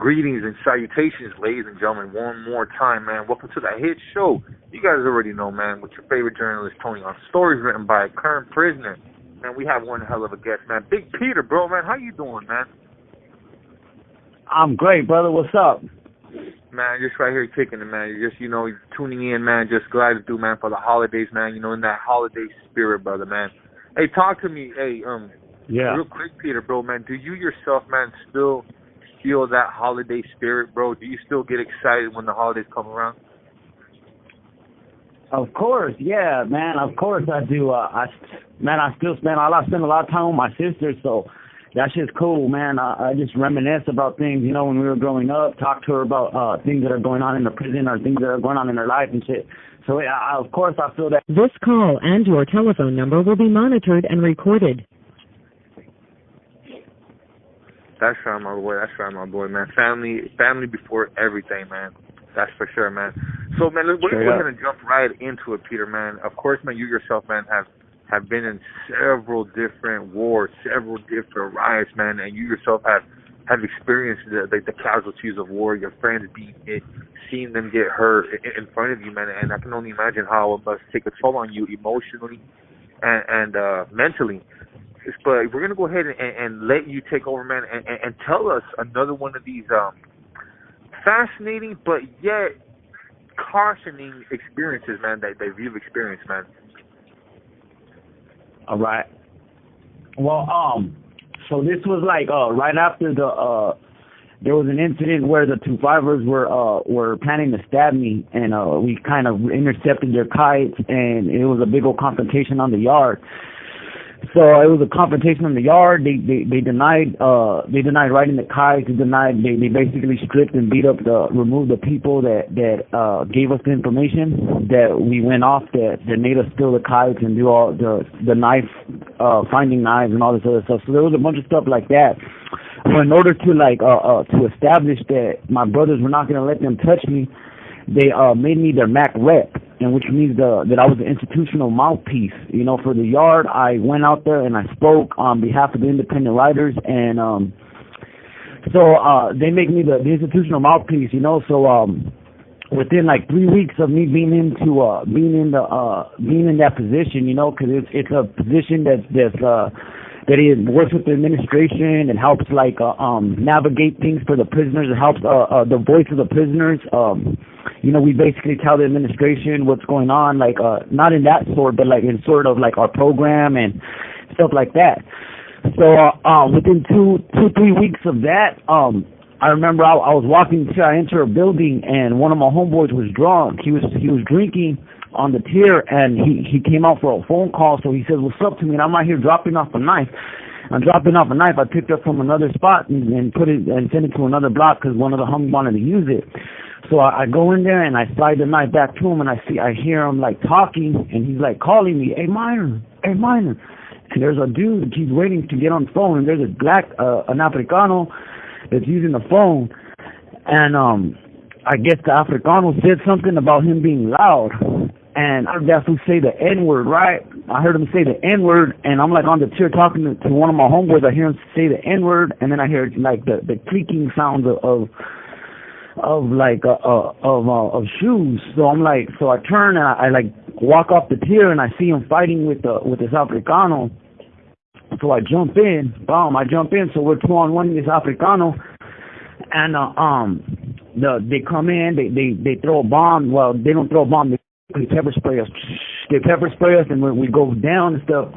Greetings and salutations, ladies and gentlemen, one more time, man. Welcome to the hit show. You guys already know, man, with your favorite journalist, Tony, on stories written by a current prisoner. Man, we have one hell of a guest, man. Big Peter, bro, man. How you doing, man? I'm great, brother. What's up? Man, just right here kicking it, man. You're just, tuning in, man. Just glad to do, man, for the holidays, man. In that holiday spirit, brother, man. Hey, talk to me. Hey, real quick, Peter, bro, man. Do you yourself, man, still feel that holiday spirit, bro? Do you still get excited when the holidays come around? Of course, yeah, man. Of course I do. I spend a lot of time with my sister, so that shit's cool, man. I just reminisce about things, when we were growing up, talk to her about things that are going on in the prison or things that are going on in her life and shit. So, of course, I feel that. This call and your telephone number will be monitored and recorded. That's right, my boy. That's right, my boy, man. Family before everything, man. That's for sure, man. So, man, we're going to go ahead and jump right into it, Peter, man. Of course, man, you yourself, man, have been in several different wars, several different riots, man, and you yourself have experienced the casualties of war, your friends being hit, seeing them get hurt in front of you, man, and I can only imagine how it must take a toll on you emotionally and mentally. But we're going to go ahead and let you take over, man, and tell us another one of these fascinating but yet cautioning experiences, man, that you've experienced, man. All right. Well, so this was like right after there was an incident where the two fivers were planning to stab me, and we kind of intercepted their kites, and it was a big old confrontation on the yard. So it was a confrontation in the yard. They denied riding the kites. They basically stripped and removed the people that gave us the information that we went off that made us steal the kites and do all the knife finding knives and all this other stuff. So there was a bunch of stuff like that. So in order to establish that my brothers were not going to let them touch me, they made me their MAC rep, and which means that I was the institutional mouthpiece. For the yard, I went out there and I spoke on behalf of the independent writers, and so they make me the institutional mouthpiece. So within like 3 weeks of me being in that position, because it's a position that it works with the administration and helps navigate things for the prisoners. It helps the voice of the prisoners. We basically tell the administration what's going on, not in that sort, but in sort of our program and stuff like that. So within 2-3 weeks of that, I remember I was walking till I entered a building, and one of my homeboys was drunk. He was drinking on the tier, and he came out for a phone call. So he says, "What's up?" to me, and I'm right here dropping off a knife. I'm dropping off a knife I picked up from another spot and put it and sent it to another block because one of the homies wanted to use it. So I go in there and I slide the knife back to him, and I hear him talking, and he's calling me, "Hey Minor, hey Minor." And there's a dude, he's waiting to get on the phone, and there's a black, an Africano that's using the phone, and I guess the Africano said something about him being loud, and I heard that fool say the N-word, right? I heard him say the N-word, and I'm on the chair talking to one of my homeboys. I hear him say the N-word, and then I hear the creaking sound of shoes. So so I turn and I walk off the tier, and I see him fighting with this Africano. So I jump in, so we're 2-on-1 this Africano, and they come in, they throw a bomb. Well, they don't throw a bomb, they pepper spray us. They pepper spray us, and we go down and stuff.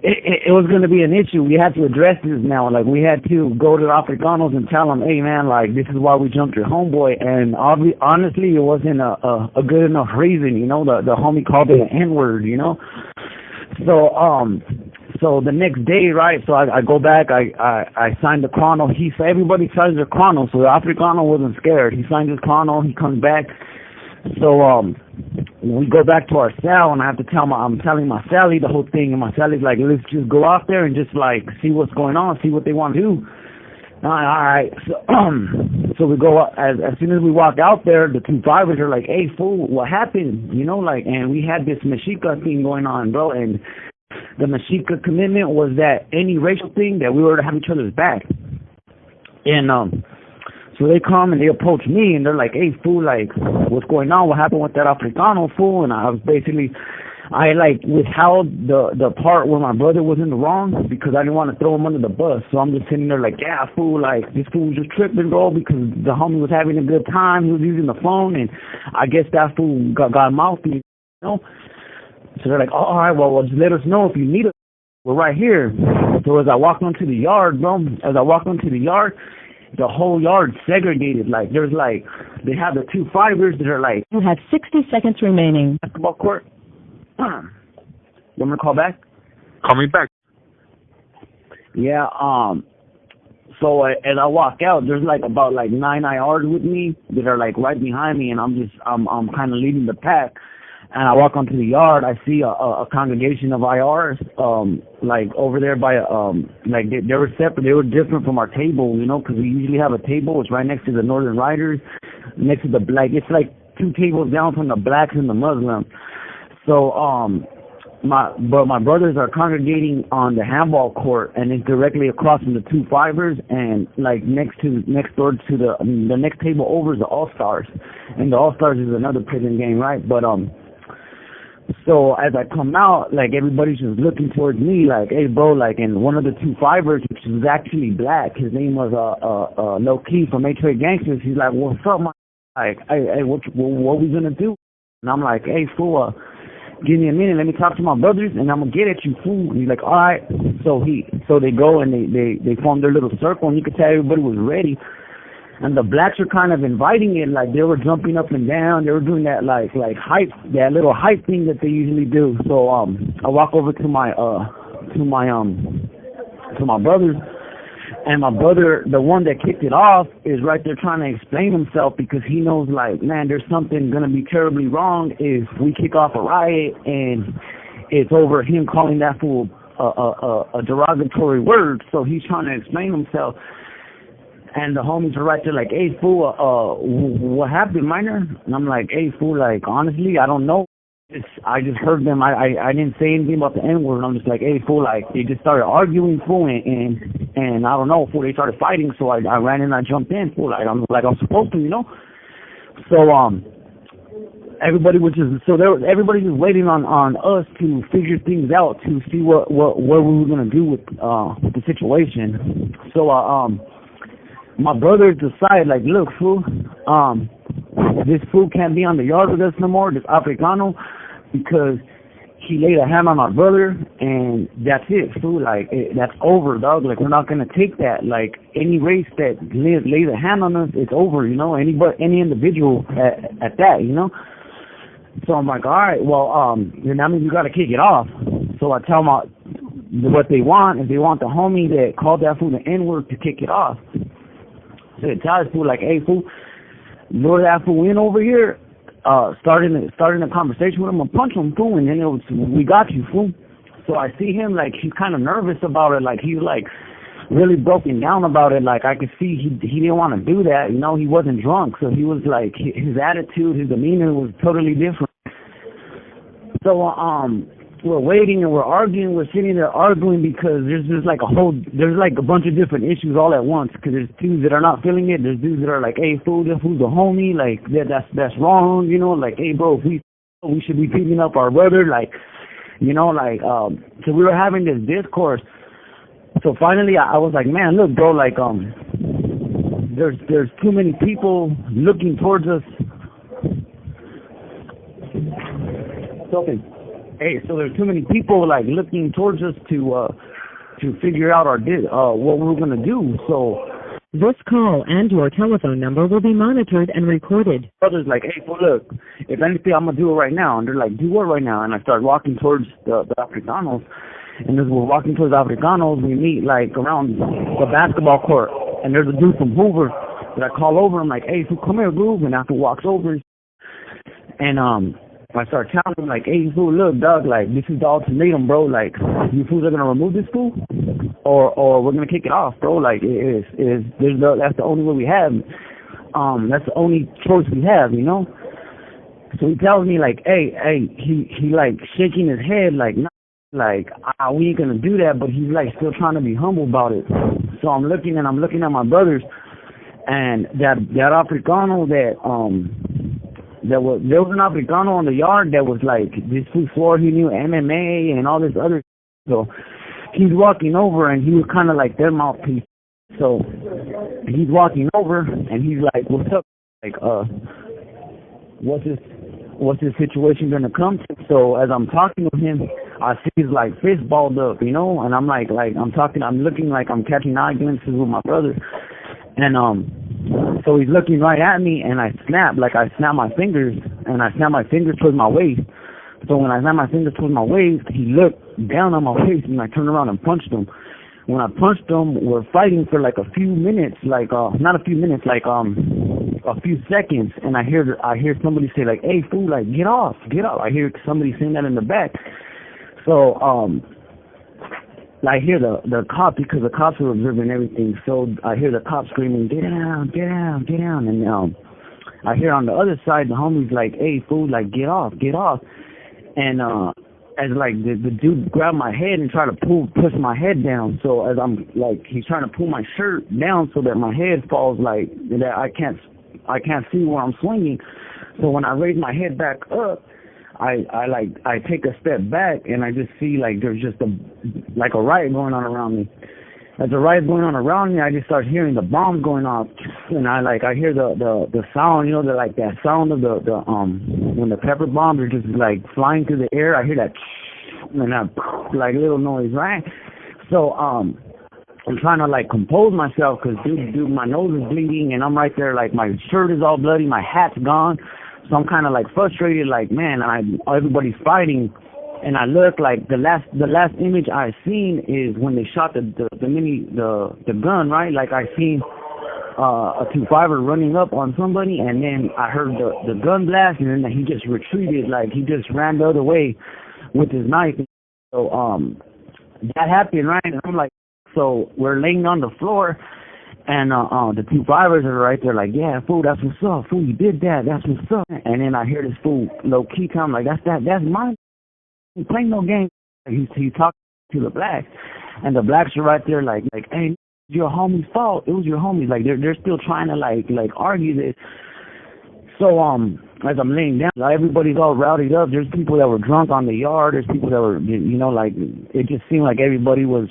It was going to be an issue. We had to address this now. We had to go to the Africanos and tell them, "Hey, man, this is why we jumped your homeboy." And honestly, it wasn't a good enough reason. The homie called it an N-word. So the next day, right? So I go back. I signed the chrono. Everybody signs their chrono. So the Africano wasn't scared. He signed his chrono. He comes back. So we go back to our cell, and I have to I'm telling my Sally the whole thing, and my Sally's like, "Let's just go out there and just see what's going on, see what they want to do." All right. So we go as soon as we walk out there, the two drivers are like, "Hey, fool, what happened?" And we had this Machica thing going on, bro, and the Machica commitment was that any racial thing that we were to have each other's back. And so they come and they approach me and they're like, hey fool, like what's going on? What happened with that Africano fool? And I was basically, I like withheld the part where my brother was in the wrong because I didn't want to throw him under the bus. So I'm just sitting there like, yeah, fool, like this fool was just tripping, bro, because the homie was having a good time. He was using the phone, and I guess that fool got mouthy, you know. So they're like, oh, all right, well, just let us know if you need us. We're right here. So as I walked onto the yard, bro, the whole yard segregated. Like there's like, they have the 2 fibers that are like. You have 60 seconds remaining. Basketball court. You want me to call back? Call me back. Yeah, so as I walk out, there's like about like 9 IRs with me that are like right behind me, and I'm kind of leading the pack. And I walk onto the yard, I see a congregation of IRs, like over there by, like they were separate, they were different from our table, you know, because we usually have a table, it's right next to the Northern Riders, next to the black, it's like 2 tables down from the blacks and the Muslims. So, my brothers are congregating on the handball court, and it's directly across from the 2 fibers, and like next door to the next table over is the All Stars, and the All Stars is another prison game, right? But so as I come out, like everybody's just looking towards me, like, hey bro, like, and one of the 2 fibers, which was actually black, his name was Low Key from H.A. Gangsters. He's like, what's up, man? Like, hey, what we gonna do? And I'm like, hey fool, give me a minute, let me talk to my brothers, and I'm gonna get at you, fool. And he's like, all right. So they go and they form their little circle, and you could tell everybody was ready. And the blacks are kind of inviting it, like they were jumping up and down. They were doing that like hype, that little hype thing that they usually do. So I walk over to my brothers, and my brother, the one that kicked it off, is right there trying to explain himself because he knows, like, man, there's something gonna be terribly wrong if we kick off a riot, and it's over him calling that fool a derogatory word. So he's trying to explain himself. And the homies are right there like, hey, fool, what happened, minor? And I'm like, hey, fool, like, honestly, I don't know. I just heard them. I didn't say anything about the N-word. I'm just like, hey, fool, like, they just started arguing, fool, and I don't know, fool, they started fighting, so I ran in and I jumped in, fool, like I'm supposed to, you know? So, everybody was just waiting on us to figure things out, to see what we were going to do with the situation. So, my brothers decided, like, look, fool, this fool can't be on the yard with us no more, this Africano, because he laid a hand on our brother, and that's it, fool. Like, that's over, dog. Like, we're not going to take that. Like, any race that lays a hand on us, it's over, you know, any individual at that, you know. So I'm like, all right, well, then that means you got to kick it off. So I tell them what they want. If they want the homie that called that fool the N-word to kick it off. So they tell this fool, like, hey, fool, lure that fool in over here, starting a conversation with him, and punch him, fool, and then it was, we got you, fool. So I see him, like, he's kind of nervous about it, like, he's, like, really broken down about it. Like, I could see he didn't want to do that, you know, he wasn't drunk, so he was, like, his attitude, his demeanor was totally different. So, we're waiting and we're arguing. We're sitting there arguing because there's like a bunch of different issues all at once. Because there's dudes that are not feeling it. There's dudes that are like, hey, fool, this fool's a homie. Like, that's wrong. You know, like, hey, bro, we should be picking up our brother. Like, you know, like, so we were having this discourse. So finally, I was like, man, look, bro, like, there's too many people looking towards us. Hey, so there's too many people like looking towards us to figure out what we're gonna do. So this call and your telephone number will be monitored and recorded. Brother's like, hey, well, look, if anything, I'm gonna do it right now. And they're like, do what right now? And I start walking towards the Africanos. And as we're walking towards the Africanos, we meet like around the basketball court. And there's a dude from Hoover that I call over. I'm like, hey, so come here, Groove. And after walks over, and I start telling him, like, hey, fool, look, dog, like, this is the ultimatum, bro. Like, you fools are going to remove this fool, or we're going to kick it off, bro. Like, that's the only way we have. That's the only choice we have, you know? So he tells me, like, hey, he like, shaking his head, like, nah, like, we ain't going to do that, but he's, like, still trying to be humble about it. So I'm looking at my brothers, and that Africano there was an Africano on the yard that was like, this fool swore he knew MMA and all this other. So he's walking over, and he was kind of like their mouthpiece. So he's walking over, and he's like, "What's up? Like, what's this situation gonna come to?" So as I'm talking to him, I see his like fist balled up, and I'm like I'm looking like I'm catching eye glimpses with my brother, and so he's looking right at me, and I snap my fingers, and I snap my fingers towards my waist. So when I snap my fingers towards my waist, he looked down on my waist, and I turned around and punched him. When I punched him, we're fighting for like a few minutes, like not a few minutes, like a few seconds, and I hear somebody say like, "Hey fool, like get off." I hear somebody saying that in the back. So I hear the cop, because the cops were observing everything. So I hear the cops screaming, "Get down, get down, get down!" And I hear on the other side the homies like, "Hey fool, like get off." And as like the dude grabbed my head and tried to push my head down. So as I'm like, he's trying to pull my shirt down so that my head falls, like that I can't see where I'm swinging. So when I raise my head back up, I take a step back, and I just see like there's just a riot going on around me. As the riot's going on around me, I just start hearing the bombs going off, and I hear the sound, that sound of the when the pepper bombs are just like flying through the air. I hear that and that like little noise, right? So I'm trying to like compose myself, because dude, my nose is bleeding, and I'm right there, like my shirt is all bloody, my hat's gone. So I'm kind of like frustrated, like, man, everybody's fighting. And I look, like the last image I seen is when they shot the gun, right? Like I seen a 2-5er running up on somebody, and then I heard the gun blast, and then he just retreated, like he just ran the other way with his knife. So that happened, right? And I'm like, so we're laying on the floor, and the 2-5ers are right there, like, "Yeah, fool, that's what's up, fool, you did that, that's what's up." And then I hear this fool low key come like, that's mine. He playing no game. He's talking to the blacks, and the blacks are right there like, "Hey, it's your homie's fault. It was your homie." Like they're still trying to like argue this. So as I'm laying down, everybody's all rowdied up. There's people that were drunk on the yard. There's people that were, like, it just seemed like everybody was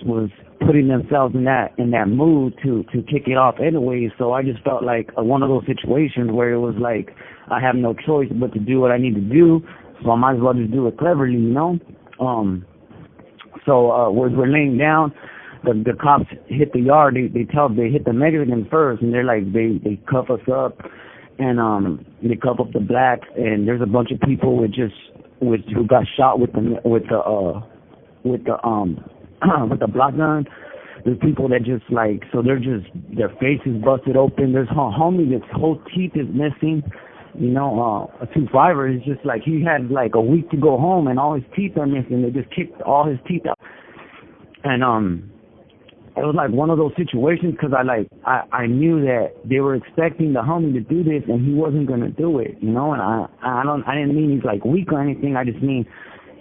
putting themselves in that mood to kick it off anyway. So I just felt like one of those situations where it was like I have no choice but to do what I need to do. So I might as well just do it cleverly, So we're laying down. The cops hit the yard. They hit the Mexicans first, and they're like they cuff us up, and they cuff up the blacks. And there's a bunch of people who got shot with the block gun. There's people that just like, so their faces busted open. There's homie that's whole teeth is missing. A 2-5er is just like, he had like a week to go home, and all his teeth are missing. They just kicked all his teeth out. And it was like one of those situations, because I knew that they were expecting the homie to do this, and he wasn't gonna do it, And I didn't mean he's like weak or anything. I just mean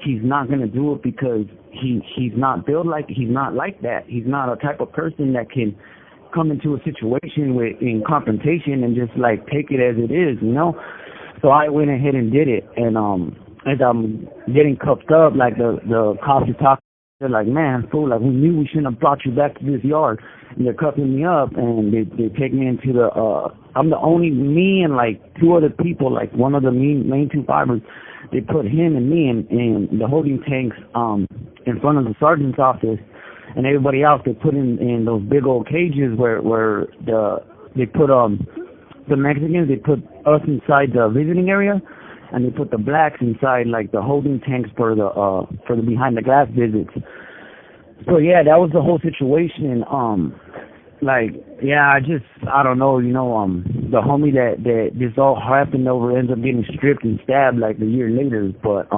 he's not gonna do it, because he's not built like, he's not like that. He's not a type of person that can come into a situation in confrontation and just like take it as it is, So I went ahead and did it, and as I'm getting cuffed up, like the cops are talking, they're like, "Man, fool, like we knew we shouldn't have brought you back to this yard." And they're cuffing me up, and they take me into I'm the only, me and like 2 other people, like one of the main 2-5ers. They put him and me in the holding tanks in front of the sergeant's office. And everybody else, they put in those big old cages where they put the Mexicans, they put us inside the visiting area, and they put the blacks inside like the holding tanks for the behind the glass visits. So yeah, that was the whole situation. I don't know, the homie that this all happened over ends up getting stripped and stabbed like a year later, but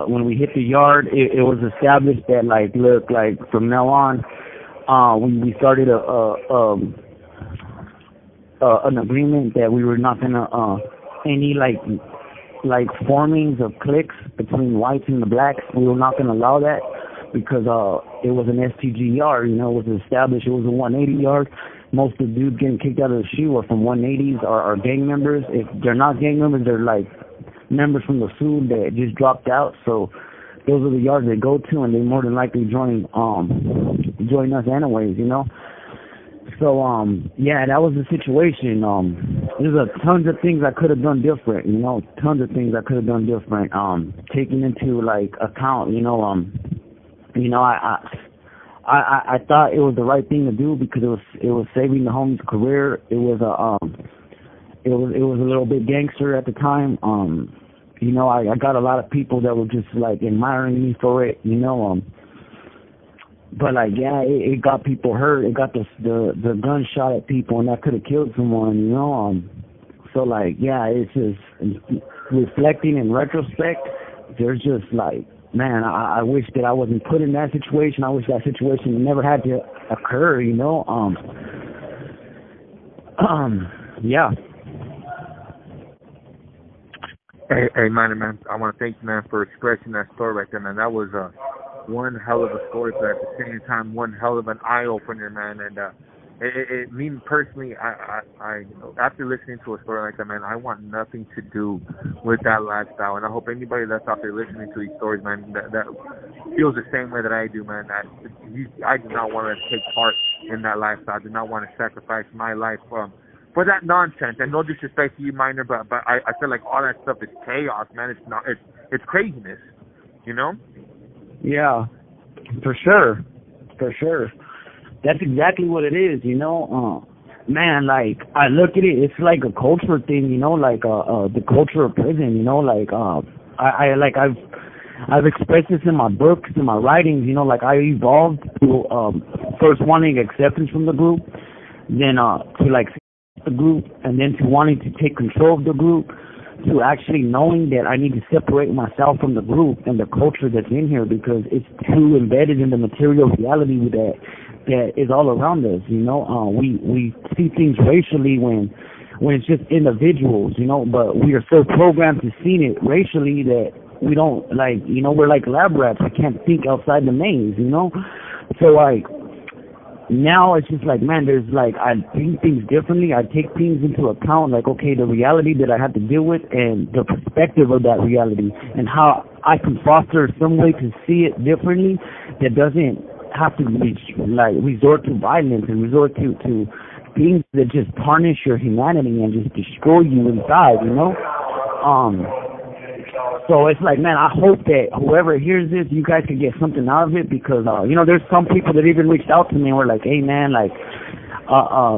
when we hit the yard, it was established that like, look, like from now on, we started an agreement that we were not gonna any like formings of cliques between whites and the blacks. We were not gonna allow that. because it was an STG yard, you know, it was established, it was a 180 yard. Most of the dudes getting kicked out of the shoe are from 180s or are gang members. If they're not gang members, they're like members from the SUD that just dropped out. So those are the yards they go to, and they more than likely join us anyways, you know. So yeah, that was the situation. There's tons of things I could have done different, you know, tons of things I could have done different. Taking into like account, you know, I thought it was the right thing to do because it was saving the homie's career. It was a little bit gangster at the time. You know, I got a lot of people that were just like admiring me for it, you know. But like, yeah, it got people hurt. It got the gun shot at people, and that could have killed someone, you know. So like, yeah, it's just reflecting in retrospect. There's just like, man, I wish that I wasn't put in that situation. I wish that situation never had to occur, you know. Yeah. Hey, man, I want to thank you, man, for expressing that story right there, man. That was one hell of a story, but at the same time, one hell of an eye opener, man. And me personally, I after listening to a story like that, man, I want nothing to do with that lifestyle. And I hope anybody that's out there listening to these stories, man, that feels the same way that I do, man. I do not want to take part in that lifestyle. I do not want to sacrifice my life for that nonsense. And no disrespect to you, Minor, but I feel like all that stuff is chaos, man. It's craziness, you know? Yeah, for sure. That's exactly what it is, you know. Man, like, I look at it, it's like a culture thing, you know, like the culture of prison, you know, like I've expressed this in my books, in my writings, you know, like I evolved to first wanting acceptance from the group, then to like the group, and then to wanting to take control of the group, to actually knowing that I need to separate myself from the group and the culture that's in here because it's too embedded in the material reality that is all around us, you know. We see things racially when it's just individuals, you know, but we are so programmed to see it racially that we don't, like, you know, we're like lab rats. We can't think outside the maze, you know. So like now it's just like, man, there's like, I think things differently. I take things into account, like, okay, the reality that I have to deal with and the perspective of that reality and how I can foster some way to see it differently that doesn't have to resort to violence and resort to things that just tarnish your humanity and just destroy you inside, you know. So it's like, man, I hope that whoever hears this, you guys can get something out of it because, you know, there's some people that even reached out to me and were like, hey, man, like,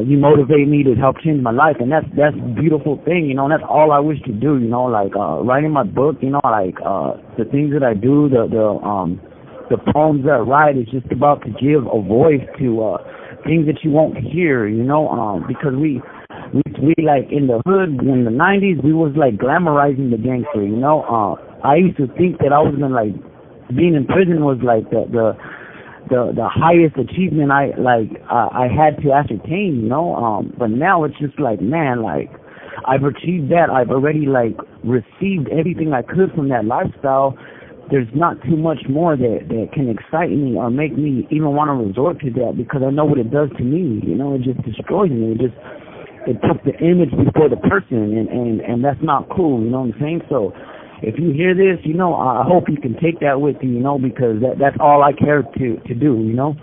you motivate me to help change my life. And that's a beautiful thing, you know, and that's all I wish to do, you know, like, writing my book, you know, like, the things that I do, the poems that I write is just about to give a voice to, things that you won't hear, you know, because we like in the hood in the 90s, we was like glamorizing the gangster, you know. I used to think that I was gonna like being in prison was like the highest achievement I had to ascertain, you know. But now it's just like, man, like I've achieved that. I've already like received everything I could from that lifestyle. There's not too much more that can excite me or make me even want to resort to that because I know what it does to me, you know. It just destroys me. It puts the image before the person, and that's not cool, you know what I'm saying? So if you hear this, you know, I hope you can take that with you, you know, because that's all I care to do, you know.